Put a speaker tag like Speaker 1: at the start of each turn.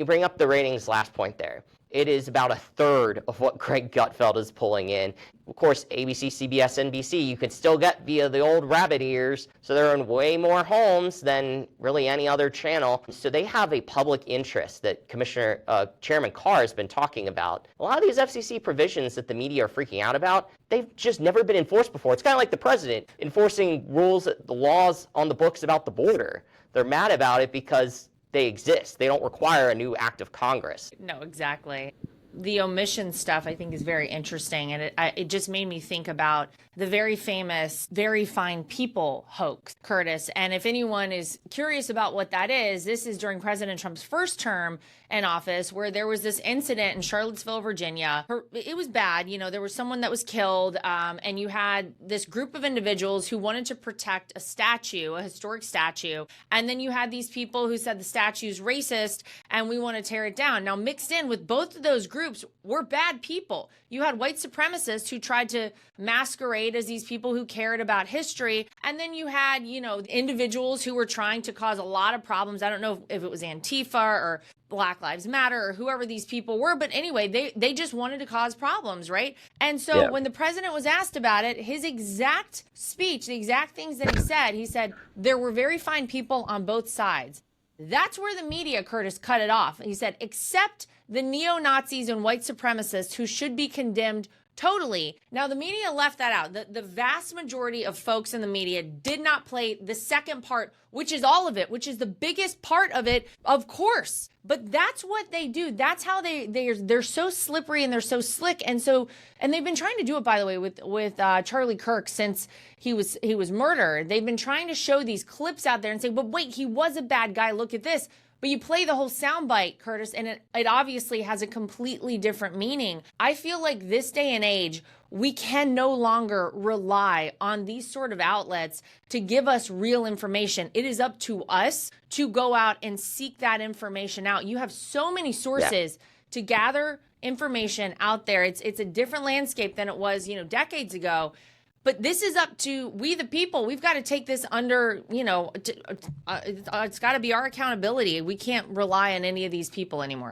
Speaker 1: You bring up the ratings last point there. It is about a third of what Greg Gutfeld is pulling in. Of course, ABC, CBS, NBC, you can still get via the old rabbit ears, so they're in way more homes than really any other channel. So they have a public interest that Chairman Carr has been talking about. A lot of these FCC provisions that the media are freaking out about, they've just never been enforced before. It's kind of like the president enforcing the laws on the books about the border. They're mad about it because they exist. They don't require a new act of Congress.
Speaker 2: No, exactly. The omission stuff, I think, is very interesting. And it just made me think about the very famous, very fine people hoax, Curtis. And if anyone is curious about what that is, this is during President Trump's first term in office, where there was this incident in Charlottesville, Virginia. It was bad. You know, there was someone that was killed, and you had this group of individuals who wanted to protect a statue, a historic statue. And then you had these people who said the statue's racist and we want to tear it down. Now, mixed in with both of those groups were bad people. You had white supremacists who tried to masquerade as these people who cared about history. And then you had, you know, individuals who were trying to cause a lot of problems. I don't know if it was Antifa or Black Lives Matter or whoever these people were. But anyway, they just wanted to cause problems, right? And so when the president was asked about it, his exact speech, the exact things that he said, there were very fine people on both sides. That's where the media, Curtis, cut it off. He said, except the neo-Nazis and white supremacists who should be condemned totally. Now, the media left that out. The vast majority of folks in the media did not play the second part, which is all of it, which is the biggest part of it, of course. But that's what they do. That's how they're so slippery and they're so slick. And they've been trying to do it, by the way, with Charlie Kirk since he was murdered. They've been trying to show these clips out there and say, but wait, he was a bad guy. Look at this. But you play the whole soundbite, Curtis, and it obviously has a completely different meaning. I feel like this day and age, we can no longer rely on these sort of outlets to give us real information. It is up to us to go out and seek that information out. You have so many sources to gather information out there. It's a different landscape than it was, decades ago. But this is up to we, the people. We've got to take this under, it's got to be our accountability. We can't rely on any of these people anymore.